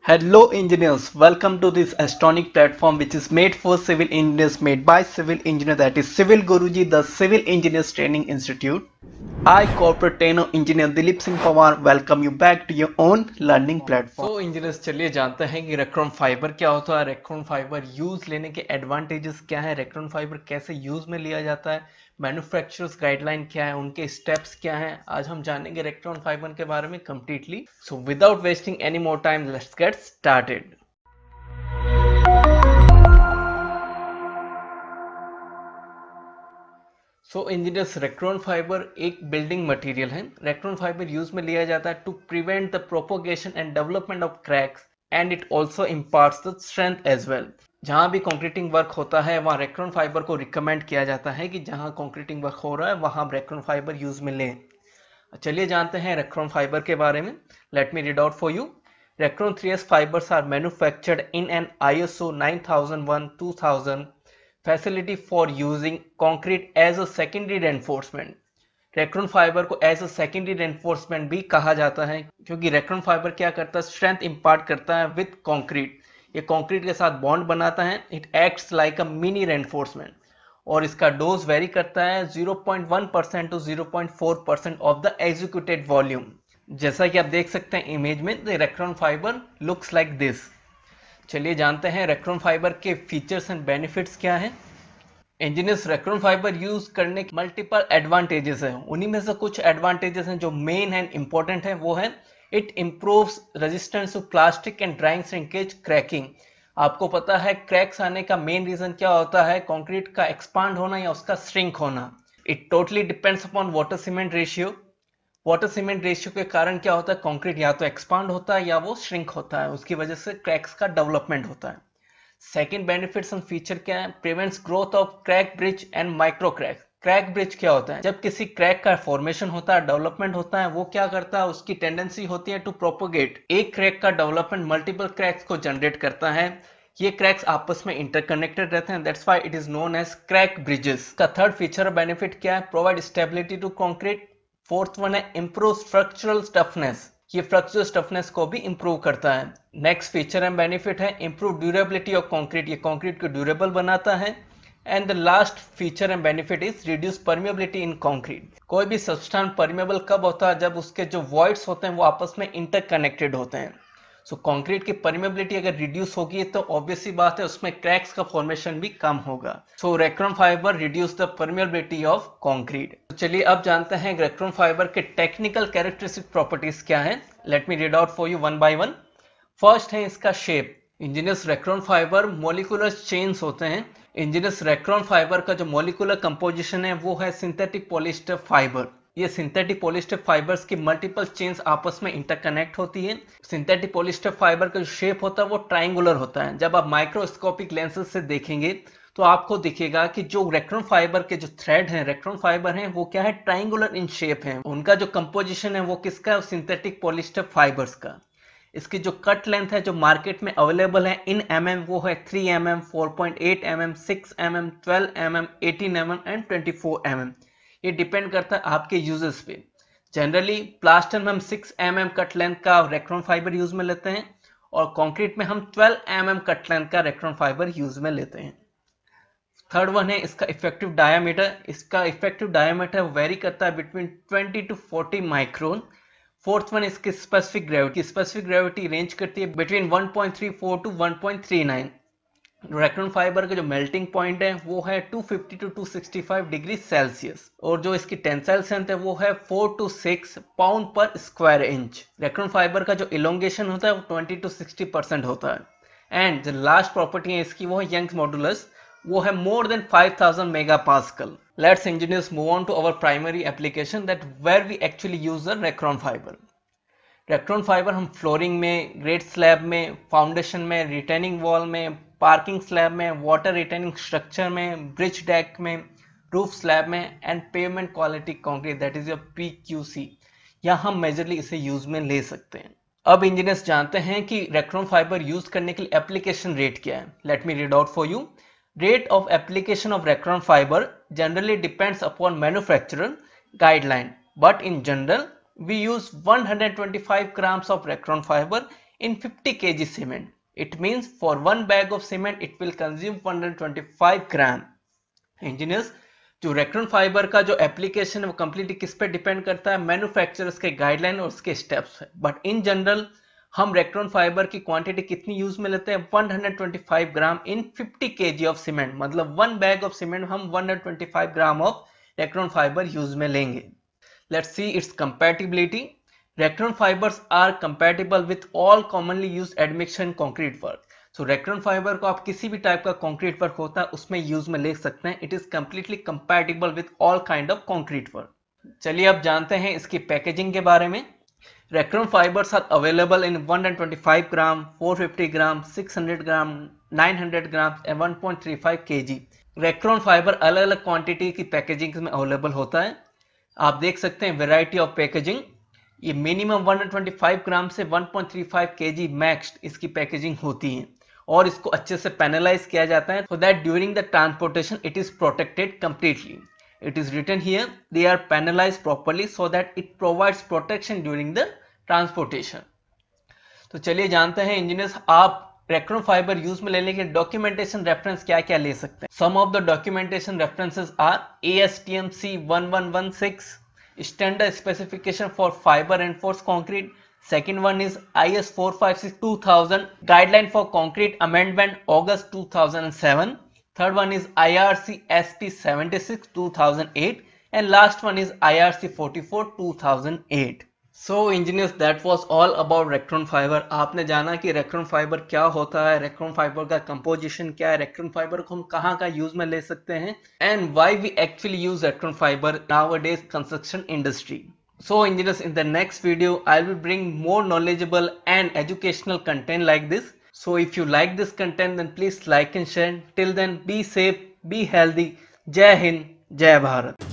Hello engineers, welcome to this Astonic platform which is made for civil engineers, made by civil engineer, that is Civil Guruji, the Civil Engineers Training Institute. I, corporate trainer engineer Dilip Singh Pawar, welcome you back to your own learning platform. So engineers, चलिए जानते हैं कि Recron fibre क्या होता है, Recron fibre use लेने के advantages क्या है, रेक्रोन फाइबर कैसे यूज में लिया जाता है, मैन्युफैक्चरर्स गाइडलाइन क्या है, उनके स्टेप्स क्या हैं। आज हम जानेंगे रेक्रोन फाइबर के बारे में completely. So without wasting any more time, let's get started. So engineers, Recron fibre एक बिल्डिंग मटेरियल है। रेक्रोन फाइबर यूज में लिया जाता है to prevent the propagation and development of cracks and it also imparts the strength as well. जहां भी concreting work होता है वहां रेक्रोन फाइबर को रिकमेंड किया जाता है कि जहां कंक्रीटिंग वर्क हो रहा है वहां आप रेक्रोन फाइबर यूज में लें। चलिए जानते हैं रेक्रोन फाइबर के बारे में। Let me read out for you. Recron 3S fibers are manufactured in an ISO 9001:2000 facility for using concrete as a secondary reinforcement. Recron fibre को एज अ सेकेंडरी रेनफोर्समेंट भी कहा जाता है क्योंकि रेक्रोन फाइबर क्या करता है, स्ट्रेंथ इंपार्ट करता है विद कंक्रीट। ये कंक्रीट के साथ बॉन्ड बनाता है। It acts like a mini reinforcement और इसका डोज वेरी करता है 0.1% to 0.4% of the executed volume. जैसा कि आप देख सकते हैं इमेज में, the Recron fibre looks like this. चलिए जानते हैं रेक्रोन फाइबर के फीचर्स एंड बेनिफिट्स क्या हैं। इंजीनियर्स, रेक्रोन फाइबर यूज करने के मल्टीपल एडवांटेजेस हैं। उन्हीं में से कुछ एडवांटेजेस हैं जो मेन एंड इंपॉर्टेंट है। वो है it improves resistance to plastic and drying shrinkage cracking. आपको पता है क्रैक्स आने का मेन रीजन क्या होता है, कंक्रीट का एक्सपांड होना या उसका श्रिंक होना। It totally depends upon water cement ratio. Water cement ratio के कारण क्या होता है, कंक्रीट या तो एक्सपांड होता है या वो श्रिंक होता है, उसकी वजह से क्रैक्स का डेवलपमेंट होता है। सेकेंड बेनिफिट्स एंड फीचर क्या है, prevents growth of crack bridge and micro crack. Crack bridge क्या होता है, जब किसी क्रैक का फॉर्मेशन होता है, डेवलपमेंट होता है, वो क्या करता है, उसकी टेंडेंसी होती है टू प्रोपोगेट। एक क्रैक का डेवलपमेंट मल्टीपल क्रैक्स को जनरेट करता है। ये क्रैक्स आपस में इंटरकनेक्टेड रहते हैं, that's why it is known as crack bridges. का थर्ड फीचर बेनिफिट क्या है, provide stability to concrete. Fourth one है इम्प्रूव स्ट्रक्चरल टफनेस। ये फ्रक्चरल टफनेस को भी इंप्रूव करता है। नेक्स्ट फीचर एंड बेनिफिट है इंप्रूव ड्यूरेबिलिटी ऑफ कंक्रीट। ये कंक्रीट को ड्यूरेबल बनाता है। And the last feature and benefit is reduce permeability in concrete. कोई भी सब्सटेंस परमिएबल कब होता है, जब उसके जो वॉइड्स होते हैं वो आपस में इंटरकनेक्टेड होते हैं। सो कंक्रीट की परमिएबिलिटी अगर रिड्यूस होगी तो ऑब्वियस सी बात है उसमें क्रैक्स का फॉर्मेशन भी कम होगा। So Recron fibre reduce the permeability of concrete. चलिए अब जानते हैं रेक्रोन फाइबर के टेक्निकल कैरेक्टरिस्टिक प्रॉपर्टीज क्या है। Let me read out for you one by one. First है इसका shape. Engineers, Recron fibre molecular chains होते हैं। इंजीनियर्स, रेक्रोन फाइबर का जो मॉलिक्यूलर कंपोजिशन है वो है सिंथेटिक पॉलिएस्टर फाइबर। ये सिंथेटिक पॉलिएस्टर फाइबर्स की मल्टीपल चेन्स आपस में इंटरकनेक्ट होती है। सिंथेटिक पॉलिएस्टर फाइबर का जो शेप होता है वो ट्रायंगुलर होता है। जब आप माइक्रोस्कोपिक लेंसेज से देखेंगे तो आपको दिखेगा कि जो रेक्रोन फाइबर के जो थ्रेड हैं, रेक्रोन फाइबर हैं, वो क्या है, ट्रायंगुलर इन शेप है। उनका जो कंपोजिशन है वो किसका है, सिंथेटिक पॉलिएस्टर फाइबर्स का। इसकी जो कट लेंथ है जो मार्केट में अवेलेबल है इन mm वो है 3 mm, 4.8 mm, 6 mm, 12 mm, 18 mm and 24 mm। ये डिपेंड करता है आपके यूजेस पे। जनरली प्लास्टर में हम 6 mm कट लेंथ का रेक्रोन फाइबर यूज में लेते हैं और कंक्रीट में हम 12 mm कट लेंथ का रेक्रोन फाइबर यूज में लेते हैं। थर्ड वन है इसका इफेक्टिव डायामीटर। इसका इफेक्टिव डायामीटर वेरी करता है between 20 to 40 micron. Fourth one इसकी specific gravity. Specific gravity range करती है बिटवीन 1.34 टू 1.39। रेक्रोन फाइबर का जो मेल्टिंग पॉइंट है वो है 250 टू 265 डिग्री सेल्सियस और जो इसकी टेंसाइल स्ट्रेंथ है वो है 4 टू 6 पाउंड पर स्क्वायर इंच। रेक्रोन फाइबर का जो इलोंगेशन होता है वो 20 टू 60% होता है। एंड जो लास्ट प्रॉपर्टी है इसकी वो है यंग्स मॉडुलस, वो है more than 5000 megapascal. Let's engineers move on to our primary application that where we actually use the Recron fibre. Recron fibre हम फ्लोरिंग में, ग्रेड स्लैब में, फाउंडेशन में, रिटेनिंग वॉल में, पार्किंग स्लैब में, water retaining structure में, bridge deck में, roof slab में and pavement quality concrete, that is your PQC, यहाँ हम मेजरली इसे यूज में ले सकते हैं। अब इंजीनियर्स जानते हैं कि रेक्रोन फाइबर यूज करने के लिए एप्लीकेशन रेट क्या है। Let me read out for you. Rate of application of Recron fiber generally depends upon manufacturer guideline, but in general we use 125 grams of Recron fiber in 50 kg cement. It means for 1 bag of cement it will consume 125 gram. Engineers, जो रेक्टन fibre का जो application है वो completely किस पे depend करता है? Manufacturers के गाइडलाइन और उसके स्टेप्स है। बट इन जनरल हम रेक्टन फाइबर की क्वांटिटी कितनी यूज में लेते हैं? 125 gram in 50 kg of cement, मतलब 1 बैग ऑफ सीमेंट हम 125 gram of Recron fibre use में लेंगे। Let's see its compatibility. Recron fibres are compatible with all commonly used admixture concrete work. So Recron fibre को आप किसी भी type का concrete work होता है उसमें यूज में ले सकते हैं। It is completely compatible with all kind of concrete work. चलिए अब जानते हैं इसकी पैकेजिंग के बारे में। Recron fibres are available in 125 gram, 450 gram, 600 gram, 900 gram and 1.35 kg। Recron fibre अलग अलग क्वांटिटी की पैकेजिंग में अवेलेबल होता है। आप देख सकते हैं वैरायटी ऑफ पैकेजिंग। ये मिनिमम 125 ग्राम से 1.35 kg मैक्स इसकी पैकेजिंग होती है और इसको अच्छे से पैनलाइज किया जाता है so that during the transportation it is protected completely. It is written here they are panelized properly so that it provides protection during the transportation. तो चलिए जानते हैं इंजीनियर्स, आप रेक्टन फाइबर यूज में लेने के डॉक्यूमेंटेशन रेफरेंस क्या क्या ले सकते हैं। Some of the documentation references are ASTM C1116 standard specification for fibre reinforced concrete. Second one is IS 456-2000 guideline for concrete amendment August 2007. Third one is IRC SP 76-2008 and last one is IRC 44-2008. So engineers, that was all about Recron fibre. आपने जाना कि रेक्टन fibre क्या होता है, रेक्टन fibre का composition क्या है, रेक्टन fibre को हम कहाँ का यूज में ले सकते हैं and why we actually use Recron fibre nowadays construction industry. So engineers, in the next video I will bring more knowledgeable and educational content like this. So if you like this content then please like and share. Till then, be safe, be healthy. Jai Hind, Jai Bharat.